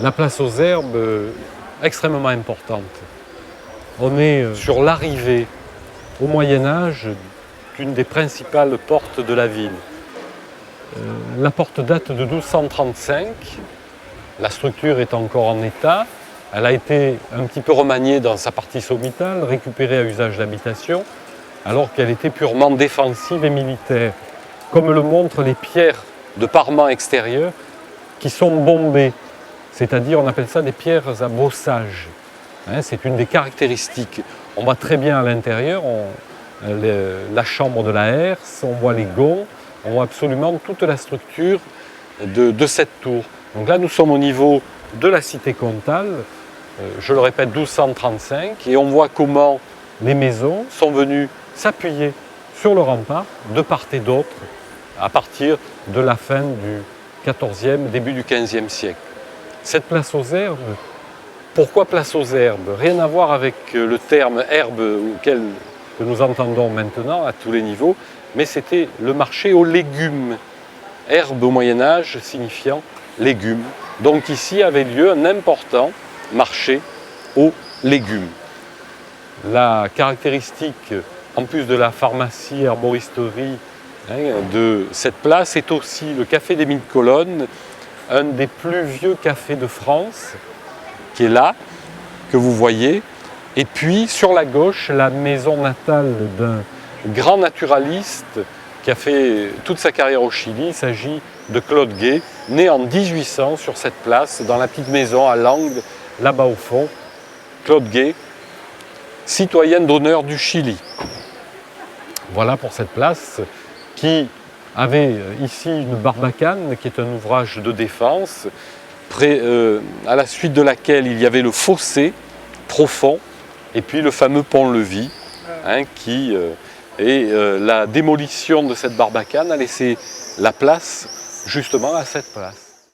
La place aux herbes, extrêmement importante. On est sur l'arrivée au Moyen-Âge d'une des principales portes de la ville. La porte date de 1235, la structure est encore en état, elle a été un petit peu remaniée dans sa partie sommitale, récupérée à usage d'habitation, alors qu'elle était purement défensive et militaire, comme le montrent les pierres de parement extérieur qui sont bombées, c'est-à-dire on appelle ça des pierres à bossage. C'est une des caractéristiques. On voit très bien à l'intérieur la chambre de la herse, on voit les gonds, on voit absolument toute la structure de cette tour. Donc là nous sommes au niveau de la cité comtale, je le répète 1235, et on voit comment les maisons sont venues s'appuyer sur le rempart de part et d'autre à partir de la fin du XIVe, début du XVe siècle. Cette place aux herbes, pourquoi place aux herbes? Rien à voir avec le terme herbe que nous entendons maintenant à tous les niveaux, mais c'était le marché aux légumes. Herbe au Moyen-Âge signifiant légumes. Donc ici avait lieu un important marché aux légumes. La caractéristique, en plus de la pharmacie, herboristerie de cette place, est aussi le café des Mille Colonnes, un des plus vieux cafés de France, qui est là, que vous voyez. Et puis sur la gauche, la maison natale d'un grand naturaliste qui a fait toute sa carrière au Chili. Il s'agit de Claude Gay, né en 1800 sur cette place, dans la petite maison à l'angle, là-bas au fond. Claude Gay, citoyenne d'honneur du Chili. Voilà pour cette place qui avait ici une barbacane, qui est un ouvrage de défense, à la suite de laquelle il y avait le fossé profond, et puis le fameux pont-levis, la démolition de cette barbacane a laissé la place justement à cette place.